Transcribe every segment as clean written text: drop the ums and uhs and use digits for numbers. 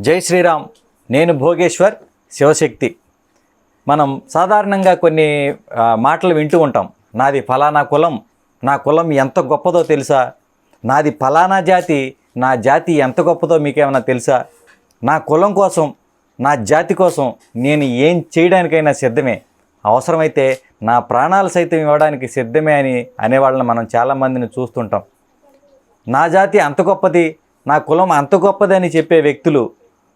జై శ్రీరామ్. నేను భోగేశ్వర్ శివశక్తి. మనం సాధారణంగా కొన్ని మాటలు వింటూ ఉంటాం. నాది ఫలానా కులం, నా కులం ఎంత గొప్పదో తెలుసా? నాది ఫలానా జాతి, నా జాతి ఎంత గొప్పదో మీకేమైనా తెలుసా? నా కులం కోసం, నా జాతి కోసం నేను ఏం చేయడానికైనా సిద్ధమే, అవసరమైతే నా ప్రాణాలు సైతం ఇవ్వడానికి సిద్ధమే అని అనేవాళ్ళని మనం చాలామందిని చూస్తుంటాం. నా జాతి అంత గొప్పది, నా కులం అంత గొప్పది అని చెప్పే వ్యక్తులు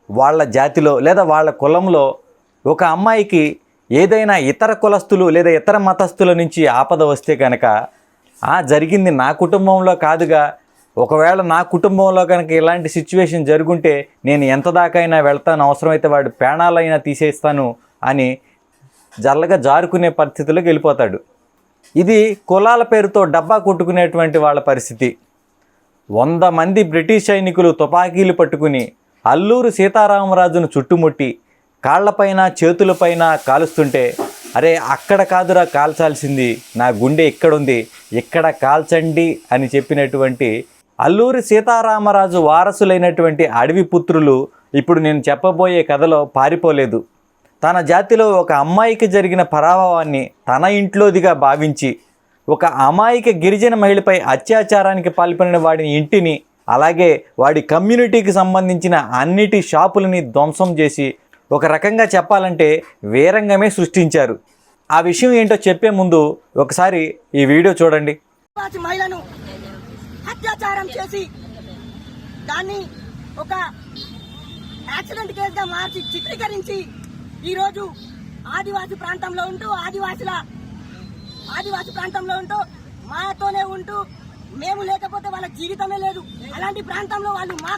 వాళ్ళ జాతిలో లేదా వాళ్ళ కులంలో ఒక అమ్మాయికి ఏదైనా ఇతర కులస్తులు లేదా ఇతర మతస్థుల నుంచి ఆపద వస్తే కనుక జరిగింది నా కుటుంబంలో కాదుగా, ఒకవేళ నా కుటుంబంలో కనుక ఇలాంటి సిచ్యువేషన్ జరుగుంటే నేను ఎంత దాకైనా వెళ్తాను, అవసరమైతే వాడి ప్రాణాలైనా తీసేస్తాను అని జల్లగా జారుకునే పరిస్థితిలోకి వెళ్ళిపోతాడు. ఇది కులాల పేరుతో డబ్బా కొట్టుకునేటువంటి వాళ్ళ పరిస్థితి. 100 మంది బ్రిటిష్ సైనికులు తుపాకీలు పట్టుకుని అల్లూరు సీతారామరాజును చుట్టుముట్టి కాళ్లపైన చేతులపైన కాలుస్తుంటే, అరే అక్కడ కాదురా కాల్చాల్సింది, నా గుండె ఇక్కడుంది, ఇక్కడ కాల్చండి అని చెప్పినటువంటి అల్లూరి సీతారామరాజు వారసులైనటువంటి అడవి పుత్రులు ఇప్పుడు నేను చెప్పబోయే కథలో పారిపోలేదు. తన జాతిలో ఒక అమ్మాయికి జరిగిన పరాభవాన్ని తన ఇంట్లోదిగా భావించి ఒక అమాయక గిరిజన మహిళపై అత్యాచారానికి పాల్పడిన వాడిని ఇంటిని, అలాగే వాడి కమ్యూనిటీకి సంబంధించిన అన్నిటి షాపులని ధ్వంసం చేసి ఒక రకంగా చెప్పాలంటే వీరంగమే సృష్టించారు. ఆ విషయం ఏంటో చెప్పే ముందు ఒకసారి ఈ వీడియో చూడండి. మహిళను అత్యాచారం చేసి దాన్ని ఒక యాక్సిడెంట్ కేసుగా మార్చి చిత్రీకరించి ఈరోజు ఆదివాసి ప్రాంతంలో ఉంటూ మాతోనే ఉంటూ మేము లేకపోతే వాళ్ళ జీవితమే లేదు, అలాంటి ప్రాంతంలో వాళ్ళు మా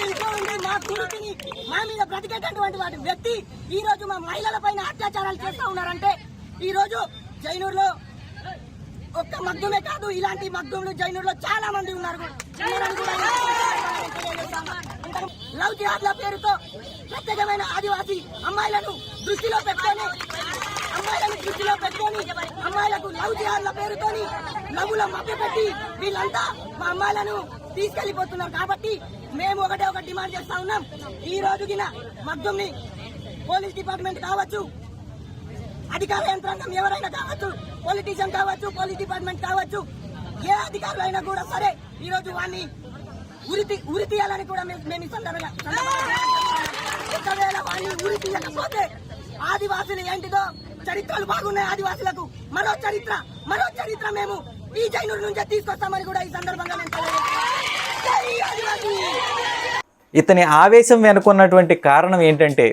ఇంట్లో ఉండి మా కొడుకుని మా మీద బ్రతికేటటువంటి వాటి వ్యక్తి ఈ రోజు మా మహిళల పైన అత్యాచారాలు చేస్తూ ఉన్నారంటే, ఈ రోజు జైనూరులో ఒక్క మగ్దుమే కాదు, ఇలాంటి మగ్దుములు జైనూరులో చాలా మంది ఉన్నారు. లవ్ జిహాద్ల పేరుతో ప్రత్యేకమైన ఆదివాసీ అమ్మాయిలను దృష్టిలో పెట్టుకొని అమ్మాయిలకు లవ్ జిహాద్ల పేరుతోని లవ్వులో మభ్యపెట్టి వీళ్ళంతా మా అమ్మాయిలను తీసుకెళ్లిపోతున్నారు. కాబట్టి మేము ఒకటే డిమాండ్ చేస్తా ఉన్నాం. ఈ రోజుకిన మగ్దుమ్ని పోలీస్ డిపార్ట్మెంట్ కావచ్చు, అధికార యంత్రాంగం ఎవరైనా కావచ్చు, పొలిటీషియన్ కావచ్చు, పోలీస్ డిపార్ట్మెంట్ కావచ్చు, ఏ అధికారులు అయినా కూడా సరే ఈ రోజు వాడిని ఉరి తీయాలని కూడా మేము ఈ సందర్భంగా, ఒకవేళ వాడిని ఉరి తీయకపోతే ఆదివాసులు ఏంటిదో చరిత్రలు బాగున్నాయి, ఆదివాసులకు మరో చరిత్ర మేము ఈ జైనూరు నుంచే తీసుకొస్తామని కూడా ఈ సందర్భంగా ఇతని ఆవేశం వెనుకున్నటువంటి కారణం ఏంటంటే,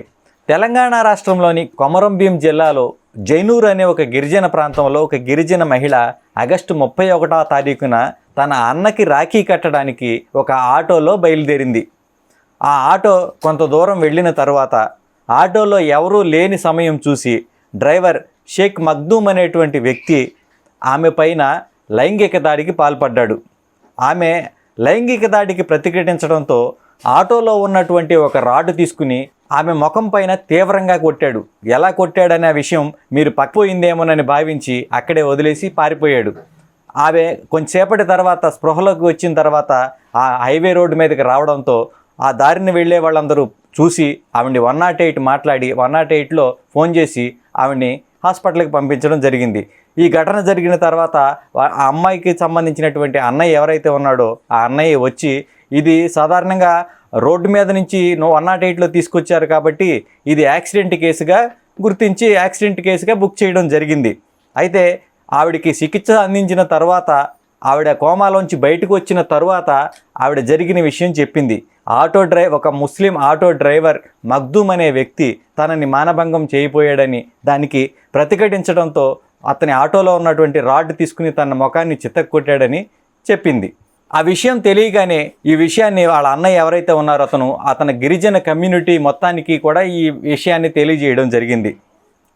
తెలంగాణ రాష్ట్రంలోని కొమరంభీం జిల్లాలో జైనూరు అనే ఒక గిరిజన ప్రాంతంలో ఒక గిరిజన మహిళ ఆగస్టు 31వ తారీఖున తన అన్నకి రాఖీ కట్టడానికి ఒక ఆటోలో బయలుదేరింది. ఆ ఆటో కొంత దూరం వెళ్ళిన తర్వాత ఆటోలో ఎవరూ లేని సమయం చూసి డ్రైవర్ షేక్ మగ్దూమ్ అనేటువంటి వ్యక్తి ఆమె పైన లైంగిక దాడికి పాల్పడ్డాడు. ఆమె లైంగిక దాడికి ప్రతిఘటించడంతో ఆటోలో ఉన్నటువంటి ఒక రాడ్ తీసుకుని ఆమె ముఖం పైన తీవ్రంగా కొట్టాడు. ఎలా కొట్టాడనే విషయం మీరు పక్కిపోయిందేమోనని భావించి అక్కడే వదిలేసి పారిపోయాడు. ఆమె కొంచెంసేపటి తర్వాత స్పృహలోకి వచ్చిన తర్వాత ఆ హైవే రోడ్డు మీదకి రావడంతో ఆ దారిని వెళ్ళే వాళ్ళందరూ చూసి ఆవిడ్ని 108 మాట్లాడి 108లో ఫోన్ చేసి ఆవిడ్ని హాస్పిటల్కి పంపించడం జరిగింది. ఈ ఘటన జరిగిన తర్వాత ఆ అమ్మాయికి సంబంధించినటువంటి అన్నయ్య ఎవరైతే ఉన్నాడో ఆ అన్నయ్య వచ్చి, ఇది సాధారణంగా రోడ్డు మీద నుంచి 108లో తీసుకొచ్చారు కాబట్టి ఇది యాక్సిడెంట్ కేసుగా గుర్తించి యాక్సిడెంట్ కేసుగా బుక్ చేయడం జరిగింది. అయితే ఆవిడకి చికిత్స అందించిన తర్వాత ఆవిడ కోమాలోంచి బయటకు వచ్చిన తర్వాత ఆవిడ జరిగిన విషయం చెప్పింది. ఒక ముస్లిం ఆటో డ్రైవర్ మగ్దూమ్ అనే వ్యక్తి తనని మానభంగం చేయబోయాడని, దానికి ప్రతిఘటించడంతో అతని ఆటోలో ఉన్నటువంటి రాడ్ తీసుకుని తన ముఖాన్ని చితక్కొట్టాడని చెప్పింది. ఆ విషయం తెలియగానే ఈ విషయాన్ని వాళ్ళ అన్నయ్య ఎవరైతే ఉన్నారో అతని గిరిజన కమ్యూనిటీ మొత్తానికి కూడా ఈ విషయాన్ని తెలియజేయడం జరిగింది.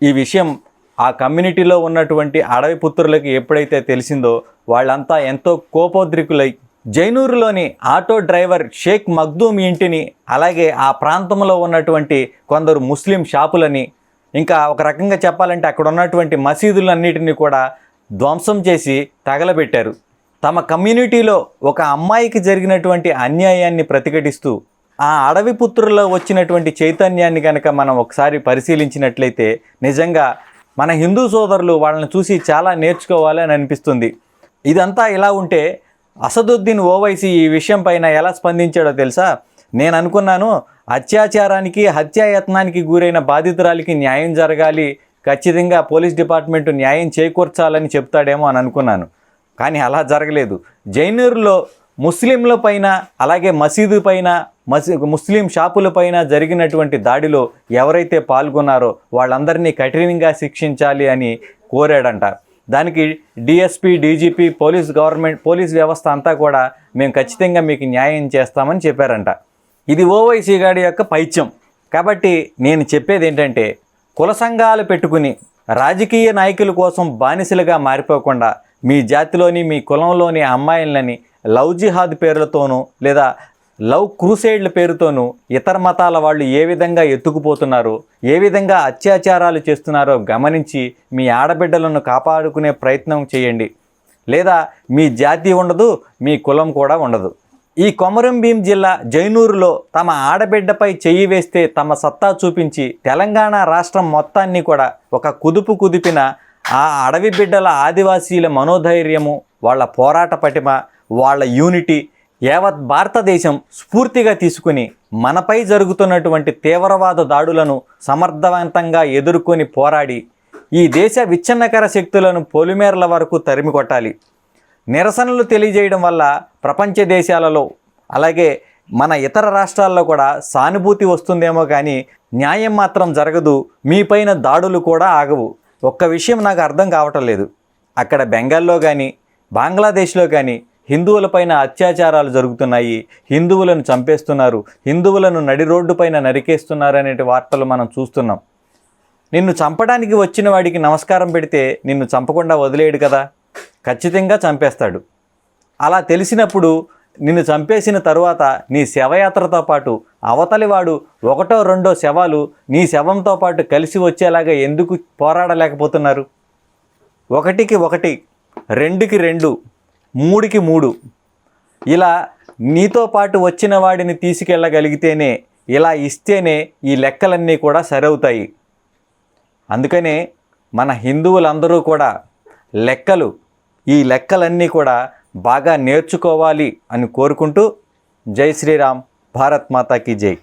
ఈ విషయం ఆ కమ్యూనిటీలో ఉన్నటువంటి అడవి పుత్రులకి ఎప్పుడైతే తెలిసిందో వాళ్ళంతా ఎంతో కోపోద్రికులై జైనూరులోని ఆటో డ్రైవర్ షేక్ మగ్దూమ్ ఇంటిని, అలాగే ఆ ప్రాంతంలో ఉన్నటువంటి కొందరు ముస్లిం షాపులని, ఇంకా ఒక రకంగా చెప్పాలంటే అక్కడ ఉన్నటువంటి మసీదులన్నిటిని కూడా ధ్వంసం చేసి తగలబెట్టారు. తమ కమ్యూనిటీలో ఒక అమ్మాయికి జరిగినటువంటి అన్యాయాన్ని ప్రతిఘటిస్తూ ఆ అడవి పుత్రుల్లో వచ్చినటువంటి చైతన్యాన్ని కనుక మనం ఒకసారి పరిశీలించినట్లయితే నిజంగా మన హిందూ సోదరులు వాళ్ళని చూసి చాలా నేర్చుకోవాలి అని అనిపిస్తుంది. ఇదంతా ఇలా ఉంటే అసదుద్దీన్ ఓవైసీ ఈ విషయం పైన ఎలా స్పందించాడో తెలుసా? నేను అనుకున్నాను అత్యాచారానికి హత్యాయత్నానికి గురైన బాధితురాలికి న్యాయం జరగాలి, ఖచ్చితంగా పోలీస్ డిపార్ట్మెంట్ న్యాయం చేకూర్చాలని చెప్తాడేమో అని అనుకున్నాను. కానీ అలా జరగలేదు. జైనూరులో ముస్లింల పైన అలాగే మసీదు పైన ముస్లిం షాపుల పైన జరిగినటువంటి దాడిలో ఎవరైతే పాల్గొన్నారో వాళ్ళందరినీ కఠినంగా శిక్షించాలి అని కోరాడంట. దానికి డిఎస్పీ, డీజీపీ, పోలీస్ వ్యవస్థ అంతా కూడా మేము ఖచ్చితంగా మీకు న్యాయం చేస్తామని చెప్పారంట. ఇది ఓవైసీ గాడి యొక్క పైత్యం. కాబట్టి నేను చెప్పేది ఏంటంటే కుల సంఘాలు పెట్టుకుని రాజకీయ నాయకుల కోసం బానిసలుగా మారిపోకుండా మీ జాతిలోని మీ కులంలోని అమ్మాయిలని లవ్ జిహాద్ పేర్లతోనూ లేదా లవ్ క్రూసైడ్ల పేరుతోనూ ఇతర మతాల వాళ్ళు ఏ విధంగా ఎత్తుకుపోతున్నారో, ఏ విధంగా అత్యాచారాలు చేస్తున్నారో గమనించి మీ ఆడబిడ్డలను కాపాడుకునే ప్రయత్నం చేయండి. లేదా మీ జాతి ఉండదు, మీ కులం కూడా ఉండదు. ఈ కొమరం భీం జిల్లా జైనూరులో తమ ఆడబిడ్డపై చెయ్యి వేస్తే తమ సత్తా చూపించి తెలంగాణ రాష్ట్రం మొత్తాన్ని కూడా ఒక కుదిపిన ఆ అడవి బిడ్డల ఆదివాసీల మనోధైర్యము, వాళ్ళ పోరాట పటిమ, వాళ్ళ యూనిటీ యావత్ భారతదేశం స్ఫూర్తిగా తీసుకుని మనపై జరుగుతున్నటువంటి తీవ్రవాద దాడులను సమర్థవంతంగా ఎదుర్కొని పోరాడి ఈ దేశ విచ్ఛిన్నకర శక్తులను పొలిమేరల వరకు తరిమి కొట్టాలి. నిరసనలు తెలియజేయడం వల్ల ప్రపంచ దేశాలలో అలాగే మన ఇతర రాష్ట్రాల్లో కూడా సానుభూతి వస్తుందేమో కానీ న్యాయం మాత్రం జరగదు. మీపైన దాడులు కూడా ఆగవు. ఒక్క విషయం నాకు అర్థం కావటం లేదు. అక్కడ బెంగాల్లో కానీ బంగ్లాదేశ్లో కానీ హిందువులపైన అత్యాచారాలు జరుగుతున్నాయి, హిందువులను చంపేస్తున్నారు, హిందువులను నడి రోడ్డు పైన నరికేస్తున్నారు అనే వార్తలు మనం చూస్తున్నాం. నిన్ను చంపడానికి వచ్చిన వాడికి నమస్కారం పెడితే నిన్ను చంపకుండా వదిలేయడు కదా, ఖచ్చితంగా చంపేస్తాడు. అలా తెలిసినప్పుడు నిన్ను చంపేసిన తరువాత నీ శవయాత్రతో పాటు అవతలివాడు ఒకటో రెండో శవాలు నీ శవంతో పాటు కలిసి వచ్చేలాగా ఎందుకు పోరాడలేకపోతున్నారు? 1కి 1, 2కి 2, 3కి 3 ఇలా నీతో పాటు వచ్చిన వాడిని తీసుకెళ్ళగలిగితేనే, ఇలా ఇస్తేనే ఈ లెక్కలన్నీ కూడా సరవుతాయి. అందుకనే మన హిందువులందరూ కూడా ఈ లెక్కలన్నీ కూడా బాగా నేర్చుకోవాలి అని కోరుకుంటూ జై శ్రీరామ్, భారత్ మాతాకి జై.